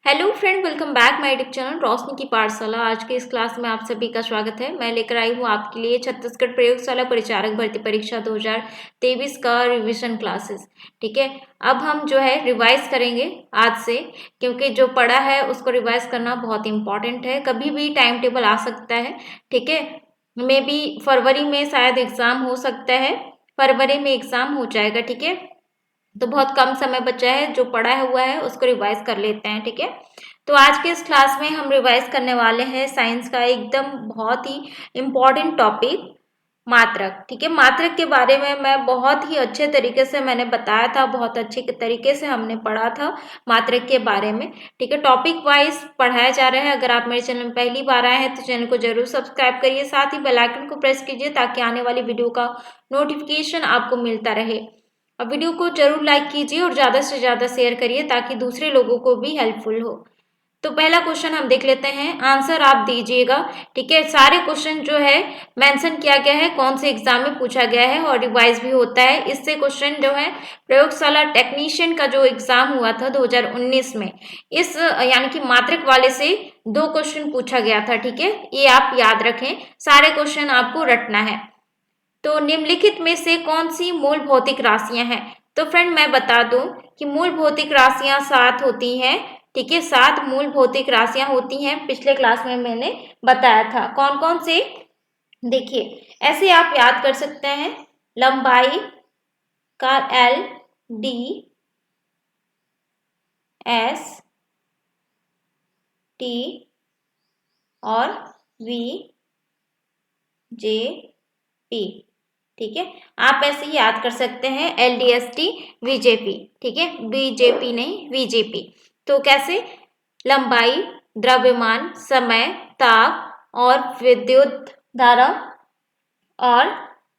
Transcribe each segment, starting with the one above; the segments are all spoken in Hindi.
Hello friend, welcome back my YouTube channel Roshni की पाठशाला। आज के इस क्लास में आप सभी का स्वागत है। मैं लेकर आई हूँ आपके लिए छत्तीसगढ़ प्रयोगशाला परिचारक भर्ती परीक्षा 2023 का रिवीजन क्लासेस। ठीक है, अब हम जो है रिवाइज करेंगे आज से, क्योंकि जो पढ़ा है उसको रिवाइज करना बहुत इंपॉर्टेंट है। कभी भी टाइम टेबल आ सकता है। ठीक है, मे बी फरवरी में शायद एग्जाम हो सकता है, फरवरी में एग्जाम हो जाएगा। ठीक है, तो बहुत कम समय बचा है, जो पढ़ा हुआ है उसको रिवाइज कर लेते हैं। ठीक है, तो आज के इस क्लास में हम रिवाइज करने वाले हैं साइंस का एकदम बहुत ही इम्पोर्टेंट टॉपिक, मात्रक। ठीक है, मात्रक के बारे में मैं बहुत ही अच्छे तरीके से मैंने बताया था, बहुत अच्छे तरीके से हमने पढ़ा था मात्रक के बारे में। ठीक है, टॉपिक वाइज पढ़ाया जा रहा है। अगर आप मेरे चैनल में पहली बार आए हैं तो चैनल को जरूर सब्सक्राइब करिए, साथ ही बेल आइकन को प्रेस कीजिए ताकि आने वाली वीडियो का नोटिफिकेशन आपको मिलता रहे। अब वीडियो को जरूर लाइक कीजिए और ज़्यादा से ज़्यादा शेयर करिए ताकि दूसरे लोगों को भी हेल्पफुल हो। तो पहला क्वेश्चन हम देख लेते हैं, आंसर आप दीजिएगा। ठीक है, सारे क्वेश्चन जो है मेंशन किया गया है कौन से एग्जाम में पूछा गया है और रिवाइज भी होता है। इससे क्वेश्चन जो है प्रयोगशाला टेक्नीशियन का जो एग्जाम हुआ था 2019 में, इस यानी कि मात्रक वाले से 2 क्वेश्चन पूछा गया था। ठीक है, ये आप याद रखें, सारे क्वेश्चन आपको रटना है। तो निम्नलिखित में से कौन सी मूल भौतिक राशियां हैं? तो फ्रेंड मैं बता दूं कि मूल भौतिक राशियां 7 होती हैं। ठीक है, 7 मूल भौतिक राशियां होती हैं। पिछले क्लास में मैंने बताया था कौन कौन से। देखिए, ऐसे आप याद कर सकते हैं, लंबाई का L, D, S, T और V, J, P। ठीक है, आप ऐसे ही याद कर सकते हैं, LDST, VJP। ठीक है, BJP नहीं, VJP। तो कैसे? लंबाई, द्रव्यमान, समय, ताप और विद्युत धारा और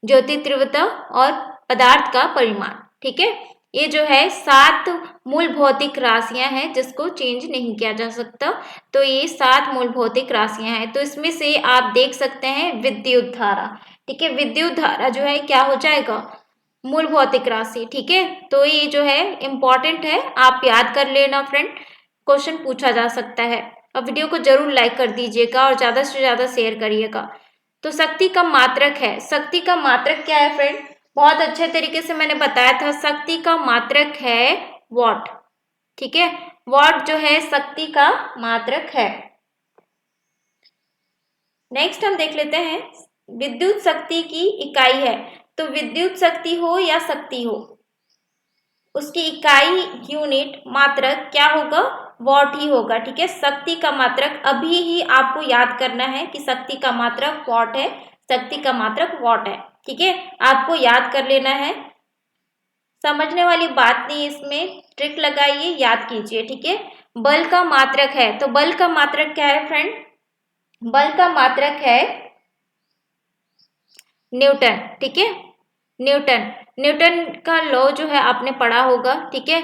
ज्योति तीव्रता और पदार्थ का परिमाण। ठीक है, ये जो है 7 मूल भौतिक राशियां हैं जिसको चेंज नहीं किया जा सकता। तो ये 7 मूल भौतिक राशियां हैं। तो इसमें से आप देख सकते हैं विद्युत धारा। ठीक है, विद्युत धारा जो है क्या हो जाएगा? मूल भौतिक राशि। ठीक है, तो ये जो है इंपॉर्टेंट है, आप याद कर लेना फ्रेंड, क्वेश्चन पूछा जा सकता है। अब वीडियो को जरूर लाइक कर दीजिएगा और ज्यादा से ज्यादा शेयर करिएगा। तो शक्ति का मात्रक है, शक्ति का मात्रक क्या है फ्रेंड? बहुत अच्छे तरीके से मैंने बताया था, शक्ति का मात्रक है वॉट। ठीक है, वॉट जो है शक्ति का मात्रक है। नेक्स्ट हम देख लेते हैं, विद्युत शक्ति की इकाई है। तो विद्युत शक्ति हो या शक्ति हो, उसकी इकाई, यूनिट, मात्रक क्या होगा? वॉट ही होगा। ठीक है, शक्ति का मात्रक अभी ही आपको याद करना है कि शक्ति का मात्रक वॉट है, शक्ति का मात्रक वॉट है। ठीक है, आपको याद कर लेना है, समझने वाली बात नहीं, इसमें ट्रिक लगाइए, याद कीजिए। ठीक है, बल का मात्रक है, तो बल का मात्रक क्या है फ्रेंड? बल का मात्रक है न्यूटन। ठीक है, न्यूटन, न्यूटन का लॉ जो है आपने पढ़ा होगा। ठीक है,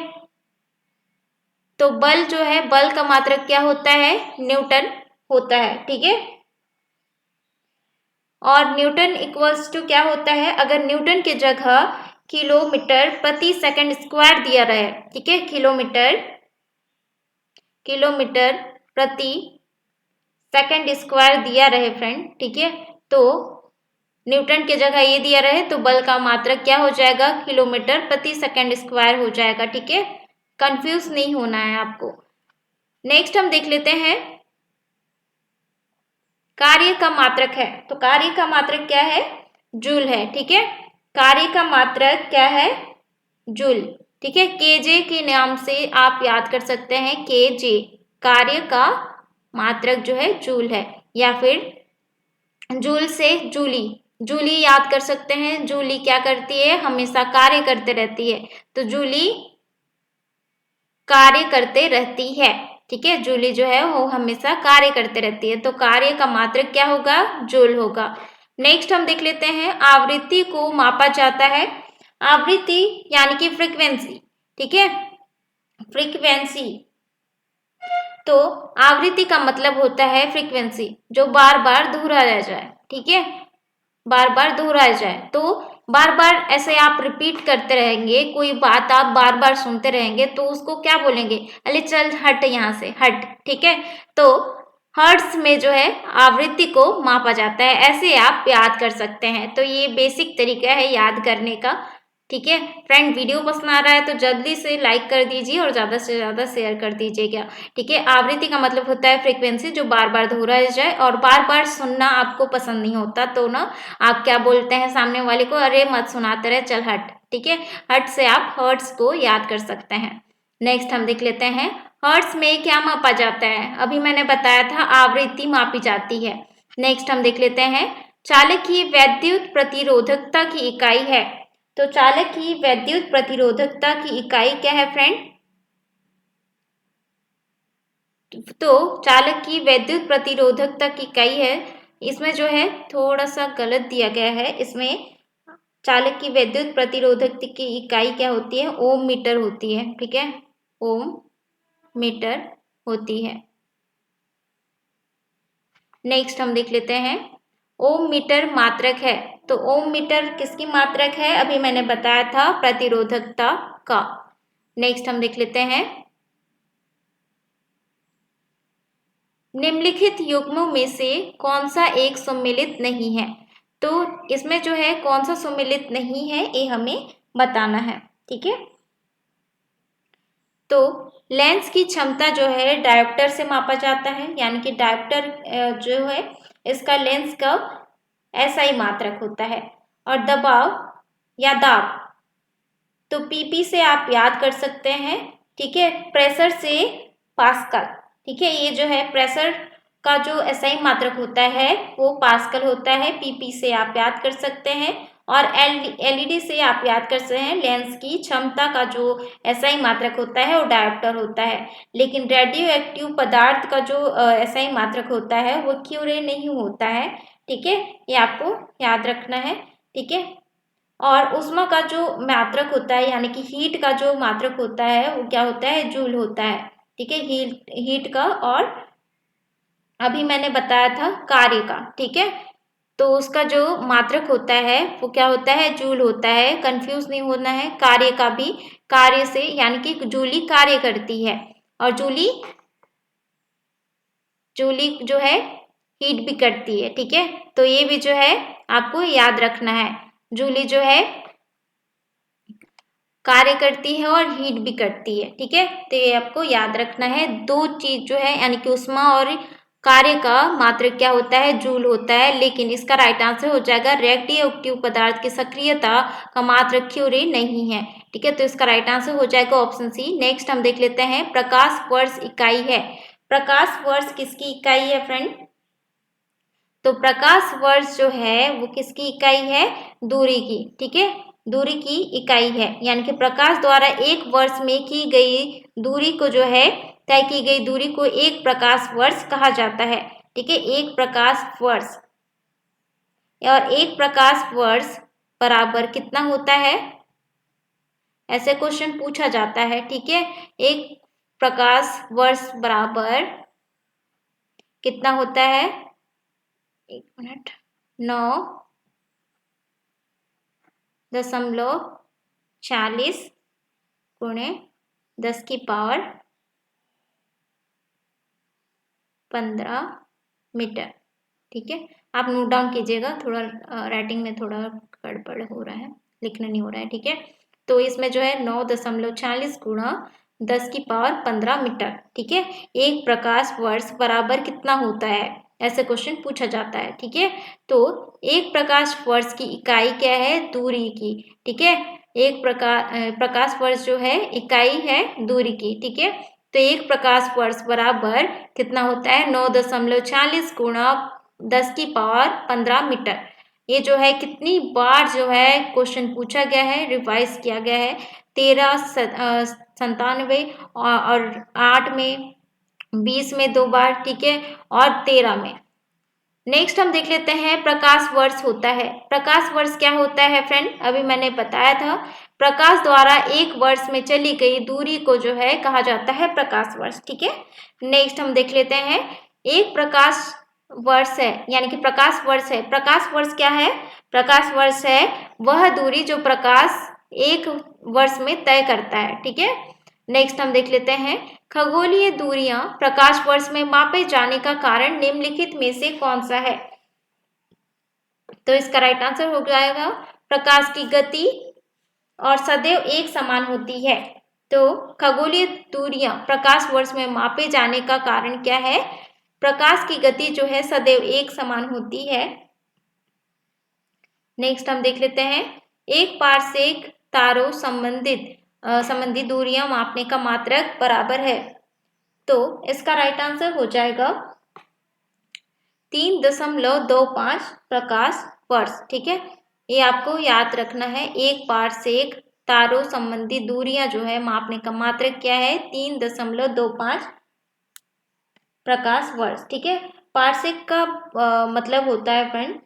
तो बल जो है, बल का मात्रक क्या होता है? न्यूटन होता है। ठीक है, और न्यूटन इक्वल्स टू क्या होता है? अगर न्यूटन की जगह किलोमीटर प्रति सेकंड स्क्वायर दिया रहे, ठीक है, किलोमीटर प्रति सेकंड स्क्वायर दिया रहे फ्रेंड, ठीक है, तो न्यूटन की जगह ये दिया रहे तो बल का मात्रक क्या हो जाएगा? किलोमीटर प्रति सेकंड स्क्वायर हो जाएगा। ठीक है, कंफ्यूज नहीं होना है आपको। नेक्स्ट हम देख लेते हैं, कार्य का मात्रक है। तो कार्य का मात्रक क्या है? जूल है। ठीक है, कार्य का मात्रक क्या है? जूल। ठीक है, केजे के नाम से आप याद कर सकते हैं, केजे, कार्य का मात्रक जो है जूल है, या फिर जूल से जूली, जूली याद कर सकते हैं। जूली क्या करती है? हमेशा कार्य करते रहती है, तो जूली कार्य करते रहती है। ठीक है, जूली जो है वो हमेशा कार्य करते रहती है, तो कार्य का मात्रक क्या होगा? जूल होगा। नेक्स्ट हम देख लेते हैं, आवृत्ति को मापा जाता है। आवृत्ति यानी कि फ्रीक्वेंसी। ठीक है, फ्रीक्वेंसी, तो आवृत्ति का मतलब होता है फ्रीक्वेंसी, जो बार बार दोहराया जाए। ठीक है, बार बार दोहराया जाए, तो बार बार ऐसे आप रिपीट करते रहेंगे, कोई बात आप बार बार सुनते रहेंगे तो उसको क्या बोलेंगे, अरे चल हट यहाँ से हट, ठीक है। तो हर्ट्ज में जो है आवृत्ति को मापा जाता है, ऐसे आप याद कर सकते हैं। तो ये बेसिक तरीका है याद करने का, ठीक है। फ्रेंड, वीडियो पसंद आ रहा है तो जल्दी से लाइक कर दीजिए और ज़्यादा से ज़्यादा शेयर कर दीजिएगा, ठीक है। आवृत्ति का मतलब होता है फ्रीक्वेंसी, जो बार बार दोहराया जाए, और बार बार सुनना आपको पसंद नहीं होता तो ना आप क्या बोलते हैं सामने वाले को, अरे मत सुनाते रहे, चल हट, ठीक है। हट से आप हर्ट्ज को याद कर सकते हैं। नेक्स्ट हम देख लेते हैं, हर्ट्ज में क्या मापा जाता है। अभी मैंने बताया था आवृत्ति मापी जाती है। नेक्स्ट हम देख लेते हैं, चालक की वैद्युत प्रतिरोधकता की इकाई है। तो चालक की वैद्युत प्रतिरोधकता की इकाई क्या है फ्रेंड? तो चालक की वैद्युत प्रतिरोधकता की इकाई है, इसमें जो है थोड़ा सा गलत दिया गया है। इसमें चालक की वैद्युत प्रतिरोधकता की इकाई क्या होती है, ओम मीटर होती है, ठीक है, ओम मीटर होती है। नेक्स्ट हम देख लेते हैं, ओम मीटर मात्रक है। तो ओम मीटर किसकी मात्रक है, अभी मैंने बताया था प्रतिरोधकता का। नेक्स्ट हम देख लेते हैं, निम्नलिखित युग्मों में से कौन सा एक सम्मिलित नहीं है। तो इसमें जो है कौन सा सम्मिलित नहीं है ये हमें बताना है, ठीक है। तो लेंस की क्षमता जो है डायोप्टर से मापा जाता है, यानी कि डायोप्टर जो है इसका लेंस का SI मात्रक होता है। और दबाव या दाब, तो PP से आप याद कर सकते हैं, ठीक है। प्रेशर से पास्कल, ठीक है, ये जो है प्रेशर का जो SI मात्रक होता है वो पास्कल होता है। PP से आप याद कर सकते हैं, और LED से आप याद कर सकते हैं लेंस की क्षमता का जो SI मात्रक होता है वो डायोप्टर होता है। लेकिन रेडियो एक्टिव पदार्थ का जो SI मात्रक होता है वो क्यूरे नहीं होता है, ठीक है, ये आपको याद रखना है, ठीक है। और ऊष्मा का जो मात्रक होता है, यानी कि हीट का जो मात्रक होता है वो क्या होता है, जूल होता है, ठीक है, हीट का। और अभी मैंने बताया था कार्य का, ठीक है, तो उसका जो मात्रक होता है वो क्या होता है, जूल होता है, कंफ्यूज नहीं होना है। कार्य का भी कार्य से, यानी कि जूली कार्य करती है, और जूली जो है हीट भी करती है, ठीक है। तो ये भी जो है आपको याद रखना है, जूली जो है कार्य करती है और हीट भी करती है, ठीक है। तो ये आपको याद रखना है। दो चीज जो है, यानी कि ऊष्मा और कार्य का मात्रक क्या होता है, जूल होता है। लेकिन इसका राइट आंसर हो जाएगा रेडियो एक्टिव पदार्थ की सक्रियता का मात्रक क्यूरे नहीं है, ठीक है। तो इसका राइट आंसर हो जाएगा ऑप्शन सी। नेक्स्ट हम देख लेते हैं, प्रकाश वर्ष इकाई है। प्रकाश वर्ष किसकी इकाई है फ्रेंड? तो प्रकाश वर्ष जो है वो किसकी इकाई है, दूरी की, ठीक है, दूरी की इकाई है। यानी कि प्रकाश द्वारा एक वर्ष में की गई दूरी को जो है, तय की गई दूरी को एक प्रकाश वर्ष कहा जाता है, ठीक है, एक प्रकाश वर्ष। और एक प्रकाश वर्ष बराबर कितना होता है, ऐसे क्वेश्चन पूछा जाता है, ठीक है। एक प्रकाश वर्ष बराबर कितना होता है, 1 मिनट, 9.40 गुणे 10⁻15 मीटर, ठीक है। आप नोट डाउन कीजिएगा, थोड़ा राइटिंग में थोड़ा गड़बड़ हो रहा है, लिखना नहीं हो रहा है, ठीक है। तो इसमें जो है 9.40 गुणा 10⁻15 मीटर, ठीक है। एक प्रकाश वर्ष बराबर कितना होता है, ऐसे क्वेश्चन पूछा जाता है, ठीक है। तो एक प्रकाश वर्ष की इकाई क्या है, दूरी की, ठीक है। एक प्रकाश वर्ष जो है इकाई है दूरी की, ठीक है। तो एक प्रकाश वर्ष बराबर कितना होता है, 9.40 गुणा 10⁻15 मीटर। ये जो है कितनी बार जो है क्वेश्चन पूछा गया है, रिवाइज किया गया है, 1397 और 8 में, 20 में 2 बार, ठीक है, और 13 में। नेक्स्ट हम देख लेते हैं, प्रकाश वर्ष होता है। प्रकाश वर्ष क्या होता है फ्रेंड? अभी मैंने बताया था, प्रकाश द्वारा एक वर्ष में चली गई दूरी को जो है कहा जाता है प्रकाश वर्ष, ठीक है। नेक्स्ट हम देख लेते हैं, एक प्रकाश वर्ष है, यानी कि प्रकाश वर्ष है। प्रकाश वर्ष क्या है? प्रकाश वर्ष है वह दूरी जो प्रकाश एक वर्ष में तय करता है। ठीक है, नेक्स्ट हम देख लेते हैं, खगोलीय दूरियां प्रकाश वर्ष में मापे जाने का कारण निम्नलिखित में से कौन सा है? तो इसका राइट आंसर हो जाएगा प्रकाश की गति और सदैव एक समान होती है। तो खगोलीय दूरियां प्रकाश वर्ष में मापे जाने का कारण क्या है? प्रकाश की गति जो है सदैव एक समान होती है। नेक्स्ट हम देख लेते हैं, एक पारसेक तारों संबंधित दूरियां मापने का मात्रक बराबर है। तो इसका राइट आंसर हो जाएगा 3.25 प्रकाश वर्ष। ठीक है, ये आपको याद रखना है। एक पारसेक तारों संबंधी दूरियां जो है मापने का मात्रक क्या है? 3.25 प्रकाश वर्ष। ठीक है, पारसेक का मतलब होता है फ्रेंड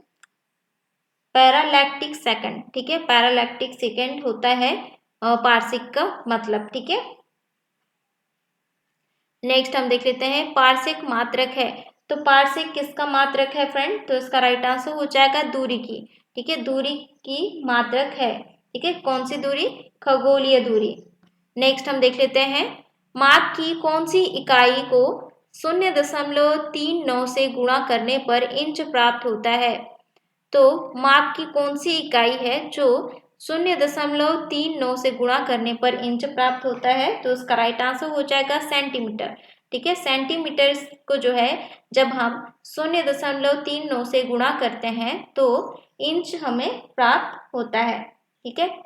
पैरालैक्टिक सेकंड। ठीक है, पैरालैक्टिक सेकंड होता है पारसेक का मतलब। ठीक है, नेक्स्ट हम देख लेते हैं, पारसेक मात्रक है। तो पारसेक किसका मात्रक है फ्रेंड? तो इसका राइट आंसर हो जाएगा दूरी की। ठीक है, दूरी की मात्रक है। ठीक है, कौन सी दूरी? खगोलीय दूरी। नेक्स्ट हम देख लेते हैं, माप की कौन सी इकाई को 0.39 से गुणा करने पर इंच प्राप्त होता है? तो माप की कौन सी इकाई है जो 0.39 से गुणा करने पर इंच प्राप्त होता है? तो उसका राइट आंसर हो जाएगा सेंटीमीटर। ठीक है, सेंटीमीटर को जो है जब हम 0.39 से गुणा करते हैं तो इंच हमें प्राप्त होता है। ठीक है,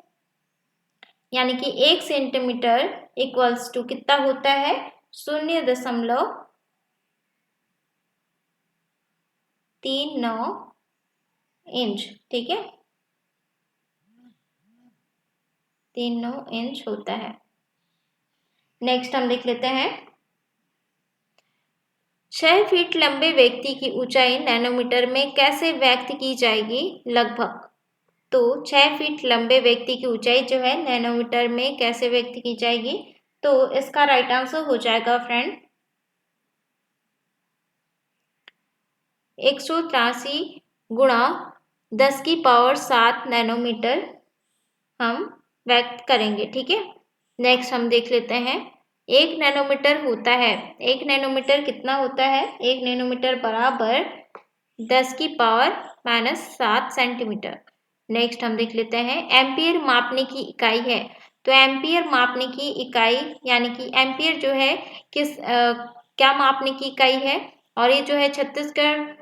यानी कि 1 सेंटीमीटर इक्वल्स टू कितना होता है? 0.39 इंच। ठीक है, 39 इंच होता है। नेक्स्ट हम देख लेते हैं, 6 फीट लंबे व्यक्ति की ऊंचाई नैनोमीटर में कैसे व्यक्त की जाएगी? लगभग। तो 6 फीट लंबे व्यक्ति की ऊंचाई जो है नैनोमीटर में कैसे व्यक्त की जाएगी? तो इसका राइट आंसर हो जाएगा फ्रेंड 183 गुणा 10⁻7 नैनोमीटर हम व्यक्त करेंगे। ठीक है, नेक्स्ट हम देख लेते हैं, 1 नैनोमीटर होता है, 1 नैनोमीटर कितना होता है? 1 नैनोमीटर बराबर 10⁻⁻7 सेंटीमीटर। नेक्स्ट हम देख लेते हैं, एम्पियर मापने की इकाई है। तो एम्पियर मापने की इकाई यानी कि एम्पियर जो है क्या मापने की इकाई है? और ये जो है छत्तीसगढ़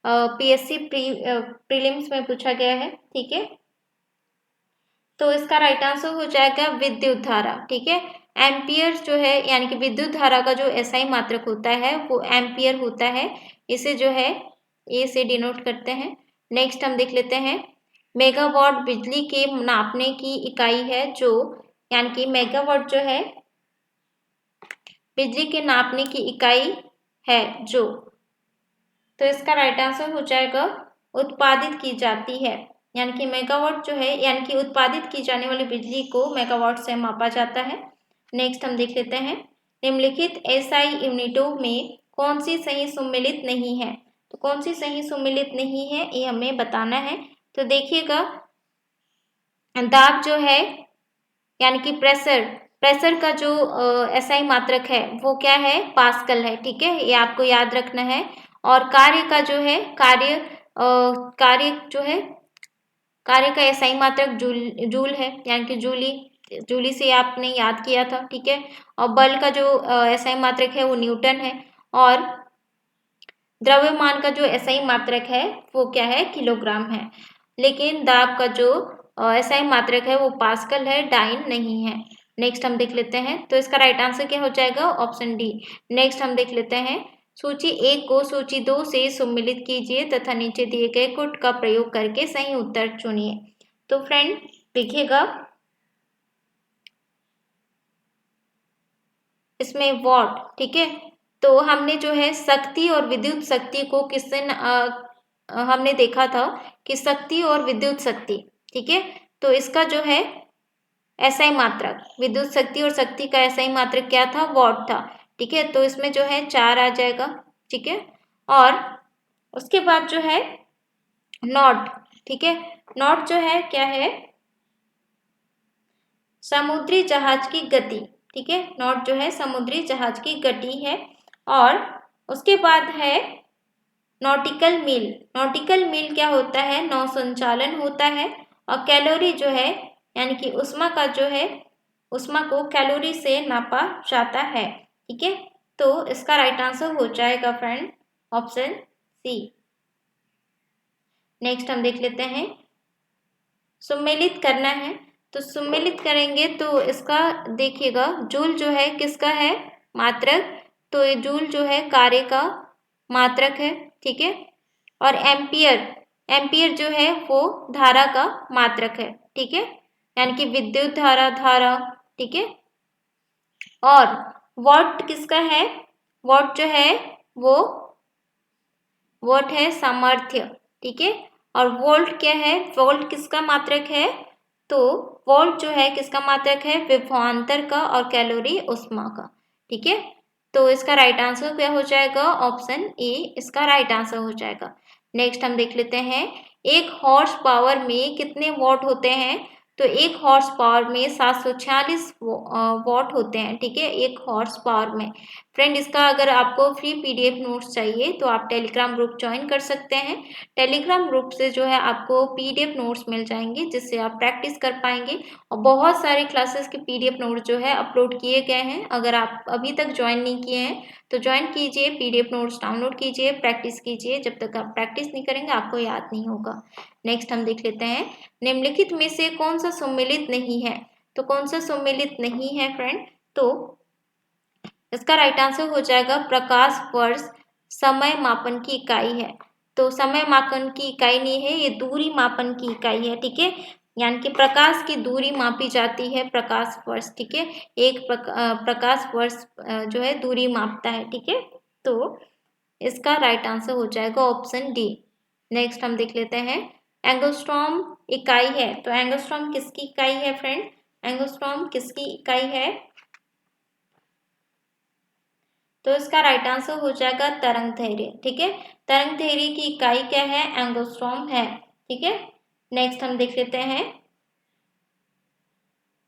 पीएससी प्रीलिम्स में पूछा गया है। ठीक है, तो इसका राइट आंसर हो जाएगा विद्युत धारा। ठीक है, एम्पियर जो है यानी कि विद्युत धारा का जो एसआई मात्रक होता है वो एम्पियर होता है। इसे जो है ए से डिनोट करते हैं। नेक्स्ट हम देख लेते हैं, मेगावाट बिजली के नापने की इकाई है जो, यानी कि मेगावाट जो है बिजली के नापने की इकाई है जो, तो इसका राइट आंसर हो जाएगा उत्पादित की जाती है। यानी कि मेगावाट जो है यानी कि उत्पादित की जाने वाली बिजली को मेगावाट से मापा जाता है। नेक्स्ट हम देख लेते हैं, निम्नलिखित एसआई यूनिटों में कौन सी सही सम्मिलित नहीं है? तो कौन सी सही सम्मिलित नहीं है ये हमें बताना है। तो देखिएगा, दाब जो है यानी कि प्रेशर का जो एसआई मात्रक है वो क्या है? पास्कल है। ठीक है, ये आपको याद रखना है। और कार्य का जो है कार्य का एसआई मात्रक जूल है, यानी कि जूली से आपने याद किया था। ठीक है, और बल का जो एसआई मात्रक है वो न्यूटन है। और द्रव्यमान का जो एसआई मात्रक है वो क्या है? किलोग्राम है। लेकिन दाब का जो एसआई मात्रक है वो पास्कल है, डाइन नहीं है। नेक्स्ट हम देख लेते हैं, तो इसका राइट आंसर क्या हो जाएगा? Option D. नेक्स्ट हम देख लेते हैं, सूची 1 को सूची 2 से सम्मिलित कीजिए तथा नीचे दिए गए कोड का प्रयोग करके सही उत्तर चुनिए। तो फ्रेंड देखिएगा, इसमें वॉट। ठीक है, तो हमने जो है शक्ति और विद्युत शक्ति को किससे हमने देखा था कि शक्ति और विद्युत शक्ति। ठीक है, तो इसका जो है एसआई मात्रक, विद्युत शक्ति और शक्ति का एसआई मात्रक क्या था? वॉट था। ठीक है, तो इसमें जो है 4 आ जाएगा। ठीक है, और उसके बाद जो है नॉट, ठीक है, नॉट जो है क्या है, समुद्री जहाज की गति, ठीक है, नॉट जो है समुद्री जहाज की गति है। और उसके बाद है नॉटिकल मील। नॉटिकल मील क्या होता है, नौ संचालन होता है। और कैलोरी जो है यानी कि उष्मा का जो है, उष्मा को कैलोरी से नापा जाता है, ठीक है। तो इसका राइट आंसर हो जाएगा फ्रेंड ऑप्शन सी। नेक्स्ट हम देख लेते हैं, सुमेलित करना है। तो सुमेलित करेंगे तो इसका देखिएगा, जूल जो है किसका है, मात्रक। तो ये जूल जो है कार्य का मात्रक है, ठीक है। और एम्पियर, एम्पियर जो है वो धारा का मात्रक है, ठीक है, यानी कि विद्युत धारा, धारा, ठीक है। और वॉट किसका है, वॉट जो है वो वॉट है सामर्थ्य, ठीक है। और वोल्ट क्या है, वोल्ट किसका मात्रक है, तो वोल्ट जो है किसका मात्रक है, विभवांतर का और कैलोरी उष्मा का, ठीक है। तो इसका राइट आंसर क्या हो जाएगा, ऑप्शन ए इसका राइट आंसर हो जाएगा। नेक्स्ट हम देख लेते हैं, एक हॉर्स पावर में कितने वॉट होते हैं। तो एक हॉर्स पावर में 746 वॉट होते हैं, ठीक है, एक हॉर्स पावर में। फ्रेंड इसका अगर आपको फ्री पीडीएफ नोट्स चाहिए तो आप टेलीग्राम ग्रुप ज्वाइन कर सकते हैं। टेलीग्राम ग्रुप से जो है आपको पीडीएफ नोट्स मिल जाएंगे, जिससे आप प्रैक्टिस कर पाएंगे। और बहुत सारे क्लासेस के पीडीएफ नोट्स जो है अपलोड किए गए हैं। अगर आप अभी तक ज्वाइन नहीं किए हैं तो ज्वाइन कीजिए, पीडीएफ नोट्स डाउनलोड कीजिए, प्रैक्टिस कीजिए। जब तक आप प्रैक्टिस नहीं करेंगे आपको याद नहीं होगा। नेक्स्ट हम देख लेते हैं, निम्नलिखित में से कौन सा सम्मिलित नहीं है। तो कौन सा सम्मिलित नहीं है फ्रेंड, तो इसका राइट आंसर हो जाएगा प्रकाश वर्ष समय मापन की इकाई है। तो समय मापन की इकाई नहीं है, ये दूरी मापन की इकाई है, ठीक है। यानी कि प्रकाश की दूरी मापी जाती है प्रकाश वर्ष, ठीक है। एक प्रकाश वर्ष जो है दूरी मापता है, ठीक है। तो इसका राइट आंसर हो जाएगा ऑप्शन डी। नेक्स्ट हम देख लेते हैं, एंगस्ट्रॉम इकाई है। तो एंगस्ट्रॉम किसकी इकाई है फ्रेंड, एंगस्ट्रॉम किसकी इकाई है, तो इसका राइट आंसर हो जाएगा तरंग धैर्य, ठीक है। तरंग धैर्य की इकाई क्या है, एंगस्ट्रॉम है, ठीक है। नेक्स्ट हम देख लेते हैं,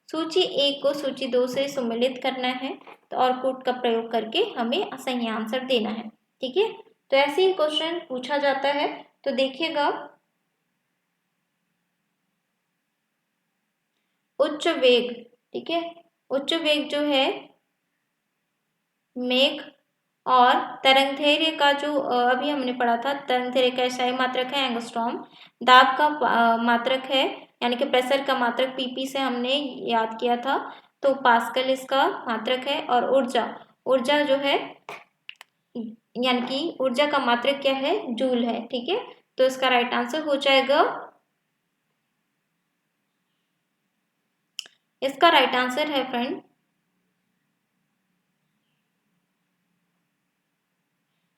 सूची 1 को सूची 2 से सम्मिलित करना है। तो और कूट का प्रयोग करके हमें सही आंसर देना है, ठीक है। तो ऐसे ही क्वेश्चन पूछा जाता है। तो देखिएगा, उच्च वेग, ठीक है, उच्च वेग जो है मेघ, और तरंगधैर्य का जो अभी हमने पढ़ा था, तरंगधैर्य का SI मात्रक है एंगस्ट्रॉम। दाब का मात्रक है, यानी कि प्रेशर का मात्रक PP से हमने याद किया था, तो पास्कल इसका मात्रक है। और ऊर्जा, ऊर्जा जो है यानी कि ऊर्जा का मात्रक क्या है, जूल है, ठीक है। तो इसका राइट आंसर हो जाएगा, इसका राइट आंसर है फ्रेंड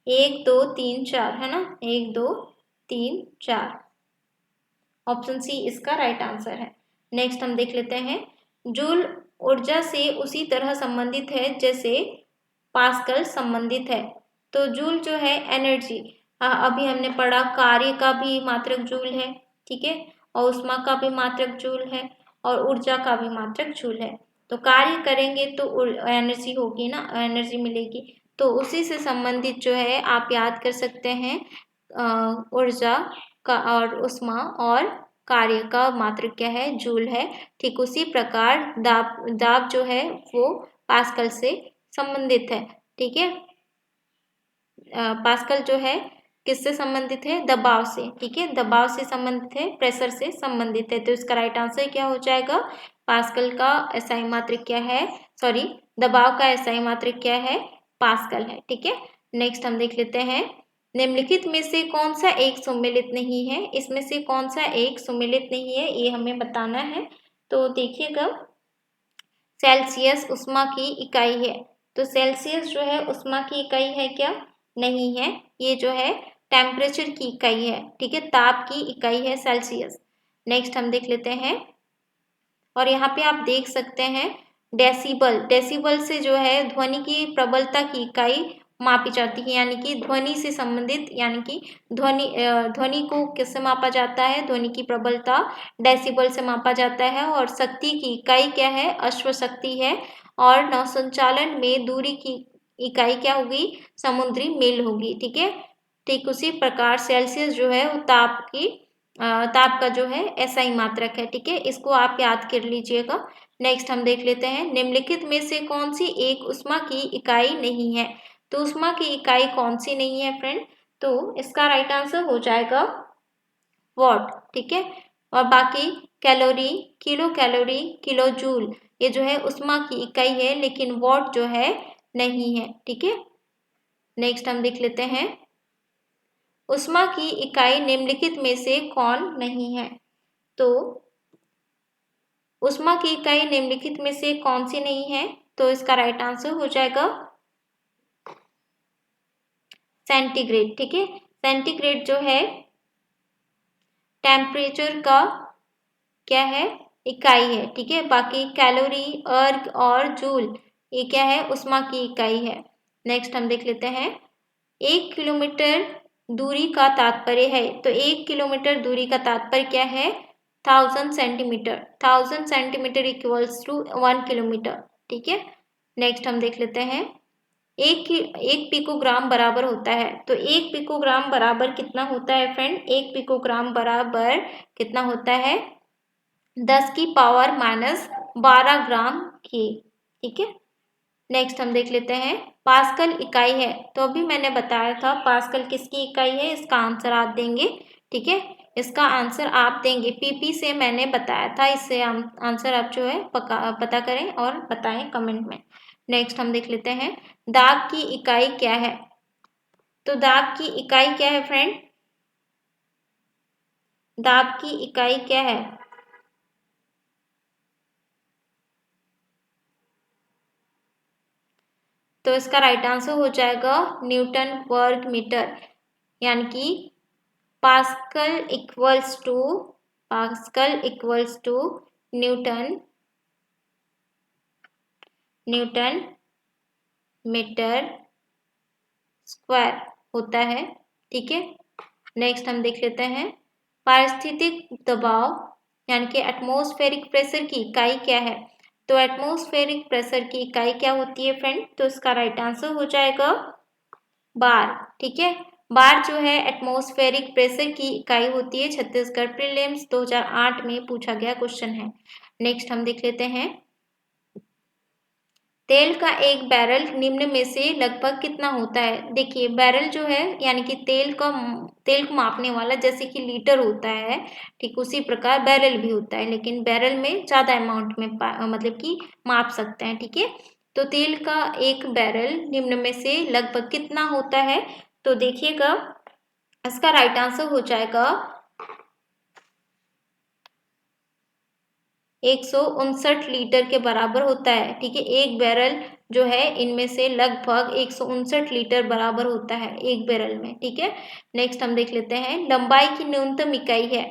1 2 3 4, है ना, 1 2 3 4, ऑप्शन सी इसका राइट आंसर है। नेक्स्ट हम देख लेते हैं, जूल ऊर्जा से उसी तरह संबंधित है जैसे पास्कल संबंधित है। तो जूल जो है एनर्जी, अभी हमने पढ़ा कार्य का भी मात्रक जूल है, ठीक है, और उष्मा का भी मात्रक जूल है, और ऊर्जा का भी मात्रक जूल है। तो कार्य करेंगे तो एनर्जी होगी ना, एनर्जी मिलेगी। तो उसी से संबंधित जो है आप याद कर सकते हैं, ऊर्जा का और उष्मा और कार्य का मात्रक क्या है, जूल है। ठीक उसी प्रकार दाब, दाब जो है वो पास्कल से संबंधित है, ठीक है। पास्कल जो है किससे संबंधित है, दबाव से, ठीक है, दबाव से संबंधित है, प्रेशर से संबंधित है। तो इसका राइट आंसर क्या हो जाएगा, पास्कल का SI मात्रक क्या है, सॉरी दबाव का SI मात्रक क्या है, पास्कल है, ठीक है। नेक्स्ट हम देख लेते हैं, निम्नलिखित में से कौन सा एक सम्मिलित नहीं है, इसमें से कौन सा एक सम्मिलित नहीं है ये हमें बताना है। तो देखिएगा, सेल्सियस उष्मा की इकाई है। तो सेल्सियस जो है उष्मा की इकाई है क्या, नहीं है, ये जो है टेम्परेचर की इकाई है, ठीक है, ताप की इकाई है सेल्सियस। नेक्स्ट हम देख लेते हैं, और यहाँ पे आप देख सकते हैं डेसिबल, डेसिबल से जो है ध्वनि की प्रबलता की इकाई मापी जाती है, यानी कि ध्वनि से संबंधित, यानी कि ध्वनि को किससे मापा जाता है, ध्वनि की प्रबलता डेसिबल से मापा जाता है। और शक्ति की इकाई क्या है, अश्व शक्ति है। और नौसंचालन में दूरी की इकाई क्या होगी, समुद्री मील होगी। ठीक है, ठीक उसी प्रकार सेल्सियस जो है वो ताप का जो है SI मात्रक है। ठीक है, इसको आप याद कर लीजिएगा। नेक्स्ट हम देख लेते हैं, निम्नलिखित में से कौन सी एक ऊष्मा की इकाई नहीं है। तो ऊष्मा की इकाई कौन सी नहीं है फ्रेंड, तो इसका राइट आंसर हो जाएगा वॉट। ठीक है, और बाकी calorie, kilo calorie, kilo joule, ये जो है ऊष्मा की इकाई है, लेकिन वॉट जो है नहीं है। ठीक है, नेक्स्ट हम देख लेते हैं, ऊष्मा की इकाई निम्नलिखित में से कौन नहीं है। तो ऊष्मा की इकाई निम्नलिखित में से कौन सी नहीं है, तो इसका राइट आंसर हो जाएगा सेंटीग्रेड। ठीक है, सेंटीग्रेड जो है टेम्परेचर का क्या है, इकाई है। ठीक है, बाकी कैलोरी, अर्ग और जूल ये क्या है, ऊष्मा की इकाई है। नेक्स्ट हम देख लेते हैं, 1 किलोमीटर दूरी का तात्पर्य है। तो 1 किलोमीटर दूरी का तात्पर्य क्या है, 1000 centimetre. 1000 centimetre equals to 1 kilometre. ठीक है, नेक्स्ट हम देख लेते हैं, एक पिकोग्राम बराबर होता है। तो 1 पिकोग्राम बराबर कितना होता है फ्रेंड, 1 पिकोग्राम बराबर कितना होता है, 10 की पावर -12 ग्राम की। ठीक है, नेक्स्ट हम देख लेते हैं, पास्कल इकाई है। तो अभी मैंने बताया था पास्कल किसकी इकाई है, इसका आंसर आप देंगे। ठीक है, इसका आंसर आप देंगे, PP से मैंने बताया था, इससे आंसर आप जो है पता करें और बताएं कमेंट में। नेक्स्ट हम देख लेते हैं, दाब की इकाई क्या है। तो दाब की इकाई क्या है फ्रेंड, दाब की इकाई क्या है, तो इसका राइट आंसर हो जाएगा न्यूटन वर्ग मीटर, यानी कि pascal equals to newton metre square होता है। ठीक है, नेक्स्ट हम देख लेते हैं, पारिस्थितिक दबाव यानी कि एटमॉस्फेरिक प्रेशर की इकाई क्या है। तो एटमॉस्फेरिक प्रेशर की इकाई क्या होती है फ्रेंड, तो इसका राइट आंसर हो जाएगा बार। ठीक है, बार जो है एटमॉस्फेरिक प्रेशर की इकाई होती है। छत्तीसगढ़ प्रीलिम्स 2008 में पूछा गया क्वेश्चन है। नेक्स्ट हम देख लेते हैं, तेल का एक बैरल निम्न में से लगभग कितना होता है। देखिए बैरल जो है यानी कि तेल को मापने वाला, जैसे कि लीटर होता है, ठीक उसी प्रकार बैरल भी होता है, लेकिन बैरल में ज्यादा अमाउंट में मतलब कि माप सकते हैं। ठीक है, तो तेल का एक बैरल निम्न में से लगभग कितना होता है, तो देखिएगा इसका राइट आंसर हो जाएगा 159 लीटर के बराबर होता है। ठीक है, एक बैरल जो है इनमें से लगभग 159 लीटर बराबर होता है एक बैरल में। ठीक है, नेक्स्ट हम देख लेते हैं, लंबाई की न्यूनतम इकाई है।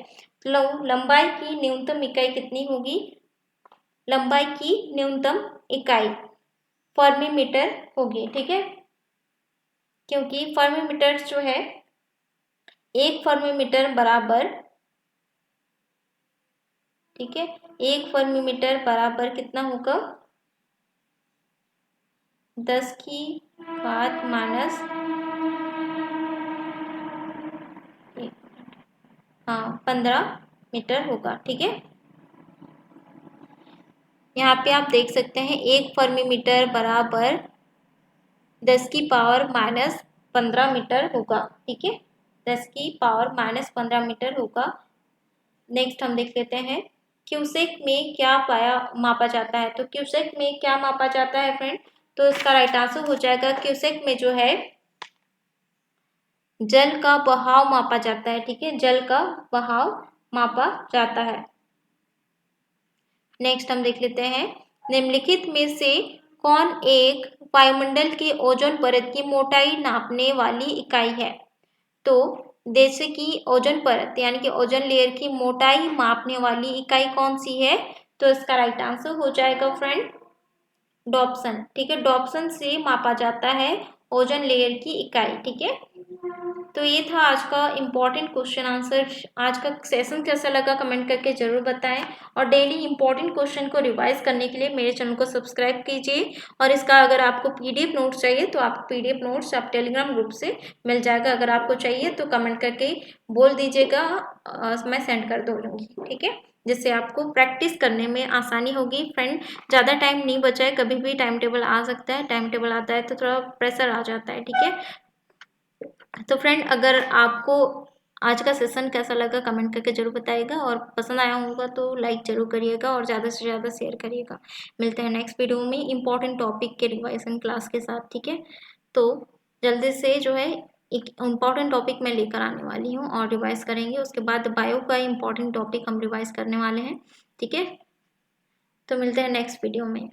लंबाई की न्यूनतम इकाई कितनी होगी, लंबाई की न्यूनतम इकाई फर्मीमीटर होगी। ठीक है, क्योंकि फर्मीमीटर जो है, एक फर्मीमीटर बराबर, ठीक है, एक फर्मीमीटर बराबर कितना होगा, 10 की घात माइनस, हाँ 15 मीटर होगा। ठीक है, यहाँ पे आप देख सकते हैं एक फर्मीमीटर बराबर 10 की पावर -15 मीटर होगा। ठीक है, 10 की पावर -15 मीटर होगा। नेक्स्ट हम देख लेते हैं, क्यूसेक में क्या मापा जाता है। तो क्यूसेक में क्या मापा जाता है फ्रेंड, तो इसका राइट आंसर हो जाएगा, क्यूसेक में जो है जल का बहाव मापा जाता है। ठीक है, जल का बहाव मापा जाता है। नेक्स्ट हम देख लेते हैं, निम्नलिखित में से कौन एक वायुमंडल के ओजोन परत की मोटाई नापने वाली इकाई है। तो जैसे कि ओजोन परत यानी कि ओजोन लेयर की मोटाई मापने वाली इकाई कौन सी है, तो इसका राइट आंसर हो जाएगा फ्रेंड डॉप्सन। ठीक है, डॉप्सन से मापा जाता है ओजोन लेयर की इकाई। ठीक है, तो ये था आज का इम्पोर्टेंट क्वेश्चन आंसर। आज का सेशन कैसा लगा कमेंट करके जरूर बताएं, और डेली इम्पोर्टेंट क्वेश्चन को रिवाइज करने के लिए मेरे चैनल को सब्सक्राइब कीजिए। और इसका अगर आपको पीडीएफ नोट्स चाहिए तो आप पीडीएफ नोट्स आप टेलीग्राम ग्रुप से मिल जाएगा। अगर आपको चाहिए तो कमेंट करके बोल दीजिएगा, मैं सेंड कर दूँगी। ठीक है, जिससे आपको प्रैक्टिस करने में आसानी होगी। फ्रेंड, ज़्यादा टाइम नहीं बचा है, कभी भी टाइम टेबल आ सकता है, टाइम टेबल आता है तो थोड़ा प्रेशर आ जाता है। ठीक है, तो फ्रेंड अगर आपको आज का सेशन कैसा लगा कमेंट करके जरूर बताइएगा, और पसंद आया होगा तो लाइक जरूर करिएगा और ज़्यादा से ज़्यादा शेयर करिएगा। मिलते हैं नेक्स्ट वीडियो में इंपॉर्टेंट टॉपिक के रिवाइजन क्लास के साथ। ठीक है, तो जल्दी से जो है एक इम्पॉर्टेंट टॉपिक मैं लेकर आने वाली हूँ और रिवाइज करेंगे। उसके बाद बायो का इम्पॉर्टेंट टॉपिक हम रिवाइज करने वाले हैं। ठीक है, तो मिलते हैं नेक्स्ट वीडियो में।